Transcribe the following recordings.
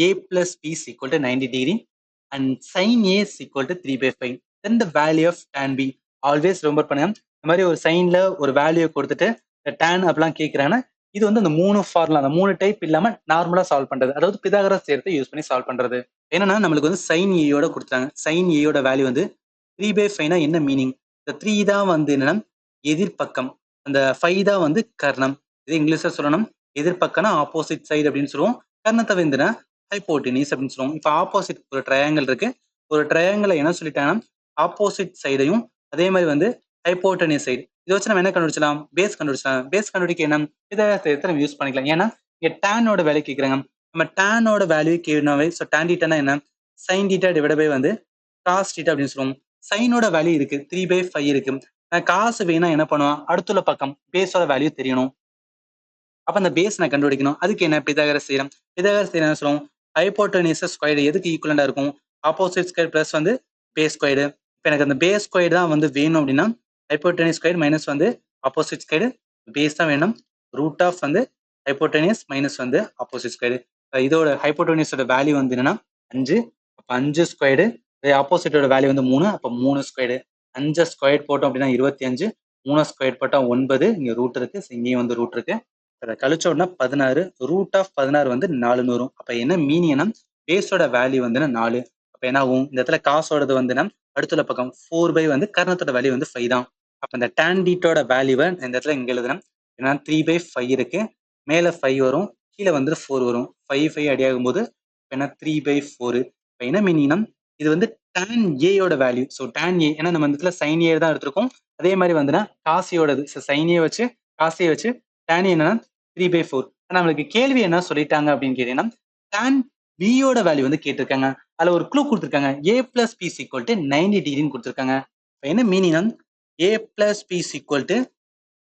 a plus b is equal to 90 degree and sin a is equal to 3/5. Then the value of tan b. Always ரொம்ப பண்ணுங்க, இந்த மாதிரி ஒரு சைன்ல ஒரு value கொடுத்துட்டு tan அப்படிலாம் கேட்குறாங்கன்னா இது வந்து அந்த 3 ஃபார்முலா, அந்த 3 டைப் இல்லாம நார்மலா சால்வ் பண்றது, அதாவது பிதாகரஸ் சேர்த்து யூஸ் பண்ணி சால்வ் பண்றது. என்னன்னா நம்மளுக்கு வந்து sin a யோட கொடுத்தாங்க. sin a யோட வேல்யூ வந்து 3/5னா என்ன மீனிங்? இந்த 3 தான் வந்து என்னன்னா எதிர்பக்கம், அந்த 5 தான் வந்து கர்ணம். இது இங்கிலீஷ்ல சொல்லணும், எதிர்பக்கம்னா ஆப்போசிட் சைடு அப்படின்னு சொல்லுவோம். கர்ணத்தை வந்துன்னா ஹைப்போட்டினிஸ் அப்படின்னு சொல்லுவோம். இப்போ ஆப்போசிட் ஒரு ட்ரையாங்கிள் இருக்கு, ஒரு ட்ரையாங்கிளை என்ன சொல்லிட்டாங்கன்னா ஆப்போசிட் சைடையும் அதே மாதிரி வந்து ஹைப்போட்டனியஸ் சைடு, இதை வச்சு நம்ம என்ன கண்டுபிடிச்சலாம்? பேஸ் கண்டுபிடிச்சலாம். பேஸ் கண்டுபிடிக்க என்ன பிதாகரஸ் நம்ம யூஸ் பண்ணிக்கலாம். ஏன்னா இங்க டேனோட வேல்யூ கேட்குறாங்க, நம்ம டேனோட வேல்யூ கேட்கணும்னாவே ஸோ டேன் டீட்டானா என்ன? சைன் டீட்டா டிவைட் பை வந்து காஸ் டீட்டா அப்படின்னு சொல்லுவோம். சைனோட வேல்யூ இருக்கு 3/5 இருக்கு. நான் காசு வேணா என்ன பண்ணுவேன், அடுத்துள்ள பக்கம் பேஸோட வேல்யூ தெரியணும். அப்ப அந்த பேஸ் நான் கண்டுபிடிக்கணும். அதுக்கு என்ன பிதாகரஸ் தியரம். பிதாகரஸ் தியரம் என்ன சொல்லுவோம்? ஹைப்போட்டனியஸ் ஸ்கொயர் எதுக்கு ஈக்குவலண்டா இருக்கும்? ஆப்போசிட் ஸ்கொயர் பிளஸ் வந்து பேஸ் ஸ்கொயர். இப்போ எனக்கு அந்த பேஸ் ஸ்கொயர் தான் வந்து வேணும் அப்படின்னா ஹைப்போட்டனியஸ் ஸ்கொயர் மைனஸ் வந்து ஆப்போசிட் ஸ்கொயர், பேஸ் தான் வேணும். ரூட் ஆஃப் வந்து ஹைப்போட்டனியஸ் மைனஸ் வந்து ஆப்போசிட் ஸ்கொயர். இதோட ஹைப்போட்டனியஸோட வேல்யூ வந்து என்னன்னா 5. அப்போ 5 ஸ்கொயர்டு, ஆப்போசிட்டோட வேல்யூ வந்து 3. அப்போ 3 ஸ்கொயர்டு. 5 ஸ்கொயர் போட்டோம் அப்படின்னா 25, 3 ஸ்கொயர் போட்டால் 9. இங்கே ரூட் இருக்கு, இங்கேயும் வந்து ரூட் இருக்கு. அதை கழிச்ச உடனே 16, ரூட் ஆஃப் 16 வந்து 4 வரும். அப்ப என்ன மீனிங்னா பேஸோட வேல்யூ வந்து 4. அப்ப என்ன ஆகும்? இந்த இடத்துல காசோடது வந்து அடுத்துள்ள பக்கம் 4/, வந்து கர்ணத்தோட வேல்யூ வந்து 5 தான். அப்ப இந்த டேன் டீட்டோட வேல்யூவை இந்த இடத்துல இங்க எழுதுறேன். ஏன்னா 3/5 இருக்கு, மேல 5 வரும், கீழே வந்து 4 வரும். 5 அடியாகும் போது என்ன 3/4. இப்ப என்ன மீனிங்னா இது வந்து tan a யோட வேல்யூ. ஸோ tan a, ஏன்னா நம்ம இந்த இடத்துல sin a தான் எடுத்திருக்கோம். அதே மாதிரி வந்துன்னா காசியோடது, sin a வச்சு காசியை வச்சு tan a என்னன்னா 3/4. நம்மளுக்கு கேள்வி என்ன சொல்லிட்டாங்க அப்படின்னு கேட்டீங்கன்னா tan b யோட வேல்யூ வந்து கேட்டிருக்காங்க. அதுல ஒரு க்ளூ கொடுத்துருக்காங்க, a plus b is equal to 90 டிகிரின்னு கொடுத்துருக்காங்க. என்ன மீனிங்னா a plus b is equal to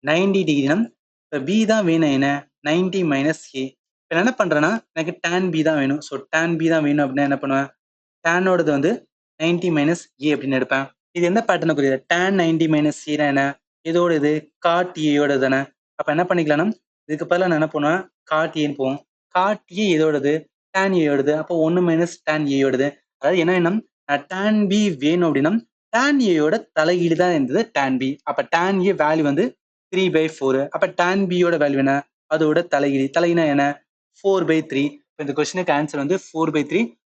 90 டிகிரினா இப்போ b தான் வேணும், என்ன 90 மைனஸ் a. இப்போ என்ன பண்றேன்னா எனக்கு tan b தான் வேணும். ஸோ tan b தான் வேணும் அப்படின்னா என்ன பண்ணுவேன், டேனோடது வந்து 90 மைனஸ் a அப்படின்னு எடுப்பேன். இது எந்த பேட்டர்னை புரியுது? tan 90 மைனஸ் c என்ன? இதோட இது cot a யோட தானே. அப்ப என்ன பண்ணிக்கலாம்னா இதுக்கு பதிலாக நான் என்ன பண்ணுவேன், cot a-ன்னு போவோம். cot a இதோடது tan a யோடது, அப்போ 1 மைனஸ் tan a யோடது. அதாவது என்ன tan b வேணும் அப்படின்னா tan a யோட தலைகீழ் தான் இருந்தது tan b. அப்ப tan a வேல்யூ வந்து 3/4. அப்ப tan b யோட வேல்யூ என்ன? அதோட தலைகீழ். தலைகீழ்னா என்ன? 4/3. இந்த கொஸ்டினுக்கு ஆன்சர் வந்து 4/3.